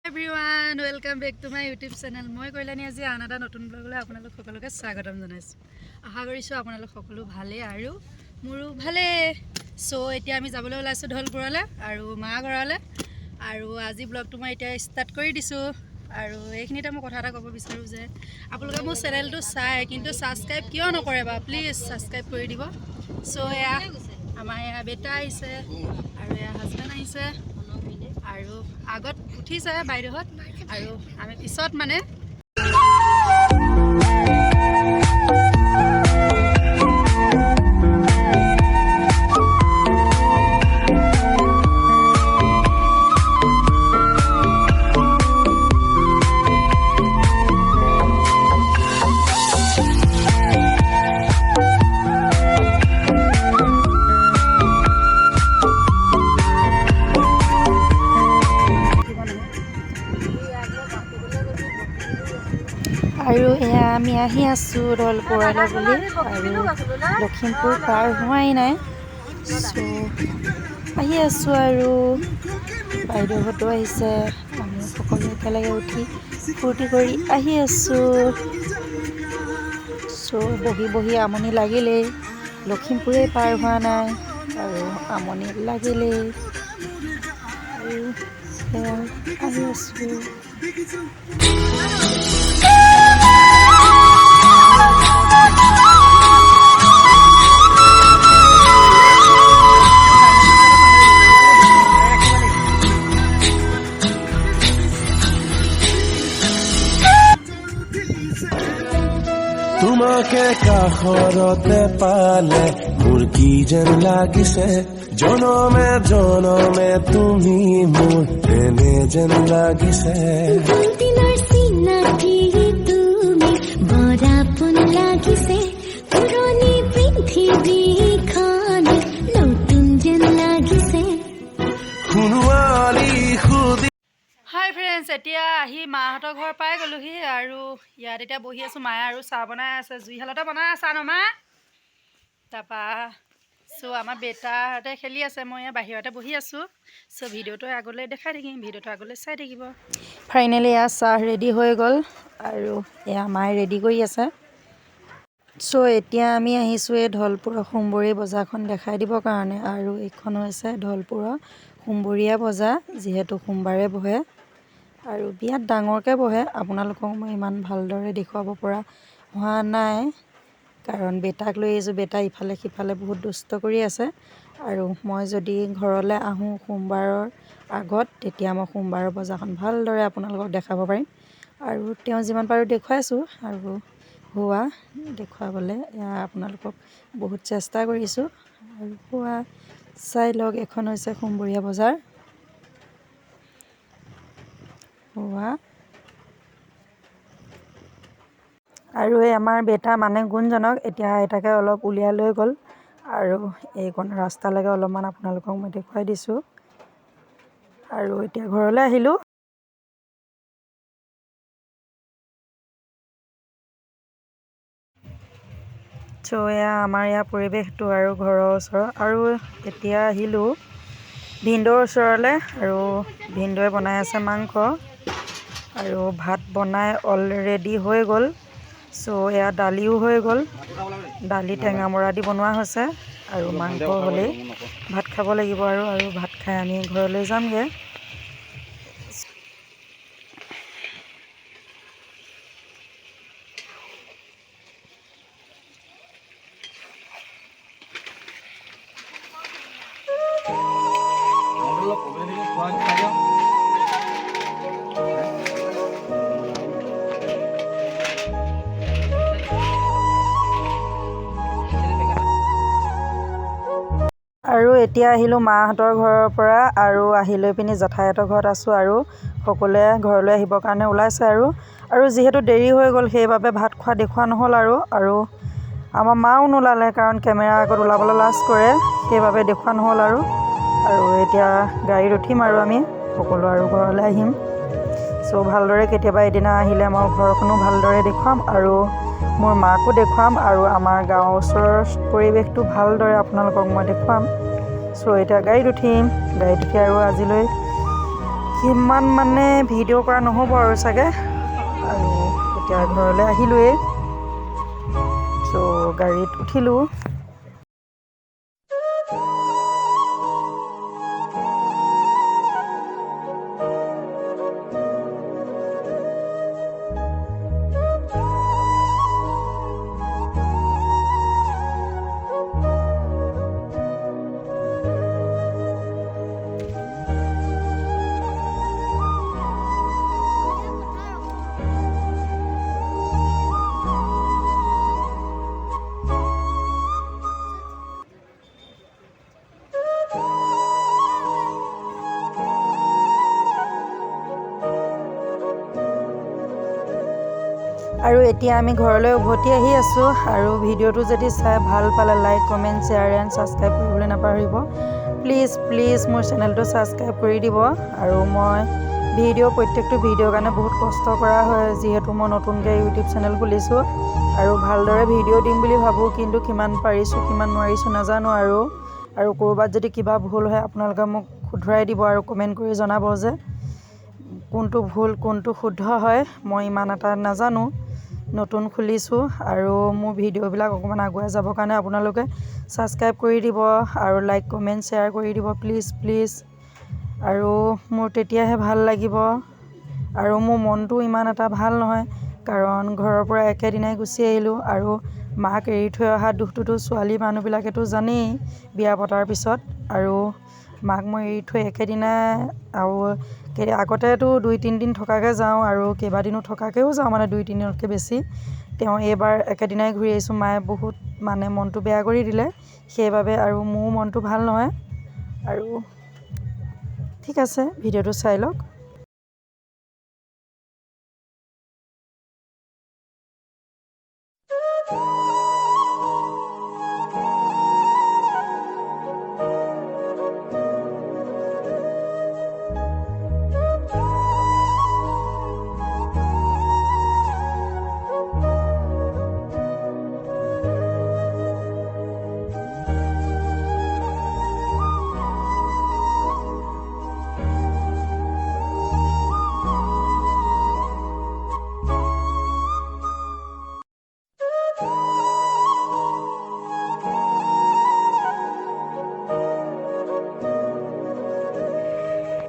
Everyone, welcome back to my YouTube channel. মই কল্যাণী আজি আন এটা নতুন ব্লগলৈ আপোনালোক সকলোকে স্বাগতম জনাইছো। আশা কৰিছো আপোনালোক সকলো ভালে আৰু মোৰো ভালে। সো এতিয়া আমি যাবলৈ ওলাইছো ঢলপুৰলৈ আৰু মা ঘৰলৈ আৰু আজি ব্লগটো মই এতিয়া ষ্টাৰ্ট কৰি দিছো আৰু এইখিনিতে মই কথা এটা ক'ব বিচাৰো যে আপোনালোকে মোৰ চেনেলটো চাই কিন্তু সাবস্ক্ৰাইব কিয় নকৰে বা প্লিজ সাবস্ক্ৰাইব কৰি দিব। সো এয়া আমাৰ এয়া বেটা আহিছে আৰু এয়া হাজবেণ্ড আহিছে আৰু আগত উঠিছে বাইদেউহত আৰু আমি পিছত মানে আৰু এয়া আমি আহি আছোঁ ঢলপুৰলৈ বুলি আৰু লখিমপুৰ পাৰ হোৱাই নাই চ' আহি আছোঁ আৰু বাইদেউহঁতো আহিছে আমি সকলো একেলগে উঠি ফূৰ্তি কৰি আহি আছোঁ চ' বহি বহি আমনি লাগিলেই লখিমপুৰেই পাৰ হোৱা নাই আৰু আমনি লাগিলেই আৰু আহি আছোঁ তোমাকে কাষৰতে পালে মোৰ কি যেন লাগিছে জনমে জনমে তুমি মোৰ এনে যেন লাগিছে দিনৰ চিনাকি তুমি বৰাপন লাগিছে পুৰণি পৃথিৱীখন নতুন যেন লাগিছে শুনোৱালি সুধি হাই ফ্ৰেণ্ডছ এতিয়া আহি মাহঁতৰ ঘৰ পাই গ'লোহি আৰু ইয়াত এতিয়া বহি আছোঁ মায়ে আৰু চাহ বনাই আছে জুইশালতে বনাই আছা ন মা তাৰপৰা চ' আমাৰ বেটাহঁতে খেলি আছে মই বাহিৰতে বহি আছোঁ চ' ভিডিঅ'টো আগলৈ দেখাই থাকিম ভিডিঅ'টো আগলৈ চাই থাকিব ফাইনেলি এয়া চাহ ৰেডি হৈ গ'ল আৰু এয়া মায়ে ৰেডি কৰি আছে চ' এতিয়া আমি আহিছোঁ এই ঢলপুৰৰ সোমবৰী বজাৰখন দেখাই দিবৰ কাৰণে আৰু এইখন হৈছে ঢলপুৰৰ সোমবৰীয়া বজাৰ যিহেতু সোমবাৰে বহে আৰু বিৰাট ডাঙৰকৈ বহে আপোনালোকক মই ইমান ভালদৰে দেখুৱাব পৰা হোৱা নাই কাৰণ বেটাক লৈ আহিছোঁ বেটা ইফালে সিফালে বহুত দুষ্ট কৰি আছে আৰু মই যদি ঘৰলৈ আহোঁ সোমবাৰৰ আগত তেতিয়া মই সোমবাৰৰ বজাৰখন ভালদৰে আপোনালোকক দেখাব পাৰিম আৰু তেওঁ যিমান পাৰোঁ দেখুৱাইছোঁ আৰু হোৱা দেখুৱাবলৈ আপোনালোকক বহুত চেষ্টা কৰিছোঁ আৰু হোৱা চাই লওক এখন হৈছে সোমবৰীয়া বজাৰ হোৱা আৰু এই আমাৰ বেটা মানে গুণজনক এতিয়া আইতাকে অলপ উলিয়াই লৈ গ'ল আৰু এইকণ ৰাস্তালৈকে অলপমান আপোনালোকক মই দেখুৱাই দিছোঁ আৰু এতিয়া ঘৰলৈ আহিলোঁ চ' এয়া আমাৰ ইয়াৰ পৰিৱেশটো আৰু ঘৰৰ ওচৰৰ আৰু এতিয়া আহিলোঁ ভিনদেউৰ ওচৰলৈ আৰু ভিনদেউৱে বনাই আছে মাংস আৰু ভাত বনাই অলৰেডি হৈ গ'ল চ' এয়া দালিও হৈ গ'ল দালি টেঙামৰা দি বনোৱা হৈছে আৰু মাংস হ'লেই ভাত খাব লাগিব আৰু ভাত খাই আমি ঘৰলৈ যামগৈ আৰু এতিয়া আহিলোঁ মাহঁতৰ ঘৰৰ পৰা আৰু আহি লৈ পিনি জেঠাইহঁতৰ ঘৰত আছোঁ আৰু সকলোৱে ঘৰলৈ আহিবৰ কাৰণে ওলাইছে আৰু যিহেতু দেৰি হৈ গ'ল সেইবাবে ভাত খোৱা দেখুওৱা নহ'ল আৰু আমাৰ মাও নোলালে কাৰণ কেমেৰা আগত ওলাবলৈ লাজ কৰে সেইবাবে দেখুওৱা নহ'ল আৰু এতিয়া গাড়ীত উঠিম আৰু আমি সকলো আৰু ঘৰলৈ আহিম চ' ভালদৰে কেতিয়াবা এদিনা আহিলে মই ঘৰখনো ভালদৰে দেখুৱাম আৰু মোৰ মাকো দেখুৱাম আৰু আমাৰ গাঁৱৰ ওচৰৰ পৰিৱেশটো ভালদৰে আপোনালোকক মই দেখুৱাম চ' এতিয়া গাড়ীত উঠিম গাড়ীত উঠি আৰু আজিলৈ সিমান মানে ভিডিঅ' কৰা নহ'ব আৰু চাগে। আৰু এতিয়া ঘৰলৈ আহিলোঁৱেই, চ' গাড়ীত উঠিলোঁ। আৰু এতিয়া আমি ঘৰলৈ উভতি আহি আছোঁ। আৰু ভিডিঅ'টো যদি চাই ভাল পালে like comment share and subscribe কৰিবলৈ নাপাহৰিব। প্লিজ মোৰ চেনেলটো ছাবস্ক্ৰাইব কৰি দিব। আৰু মই প্ৰত্যেকটো ভিডিঅ'ৰ কাৰণে বহুত কষ্ট কৰা হয়, যিহেতু মই নতুনকৈ ইউটিউব চেনেল খুলিছোঁ আৰু ভালদৰে ভিডিঅ' দিম বুলি ভাবোঁ, কিন্তু কিমান পাৰিছোঁ কিমান নোৱাৰিছোঁ নাজানো। আৰু ক'ৰবাত যদি কিবা ভুল হয় আপোনালোকে মোক শুধৰাই দিব আৰু কমেণ্ট কৰি জনাব যে কোনটো ভুল কোনটো শুদ্ধ হয়। মই ইমান এটা নাজানো, নতুন খুলিছোঁ। আৰু মোৰ ভিডিঅ'বিলাক অকণমান আগুৱাই যাবৰ কাৰণে আপোনালোকে ছাবস্ক্ৰাইব কৰি দিব আৰু লাইক কমেণ্ট শ্বেয়াৰ কৰি দিব প্লিজ। আৰু মোৰ তেতিয়াহে ভাল লাগিব। আৰু মোৰ মনটো ইমান এটা ভাল নহয়, কাৰণ ঘৰৰ পৰা একেদিনাই গুচি আহিলোঁ। আৰু মাক এৰি থৈ অহা দুখটোতো ছোৱালী মানুহবিলাকেতো জানেই বিয়া পতাৰ পিছত। আৰু মাক মই এৰি থৈ একেদিনাই, আৰু আগতেতো 2-3 দিন থকাকৈ যাওঁ আৰু কেইবাদিনো থকাকৈও যাওঁ, মানে 2-3 দিনতকৈ বেছি। তেওঁ এইবাৰ একেদিনাই ঘূৰি আহিছোঁ। মায়ে বহুত মানে মনটো বেয়া কৰি দিলে সেইবাবে, আৰু মোৰ মনটো ভাল নহয়। আৰু ঠিক আছে, ভিডিঅ'টো চাই লওক।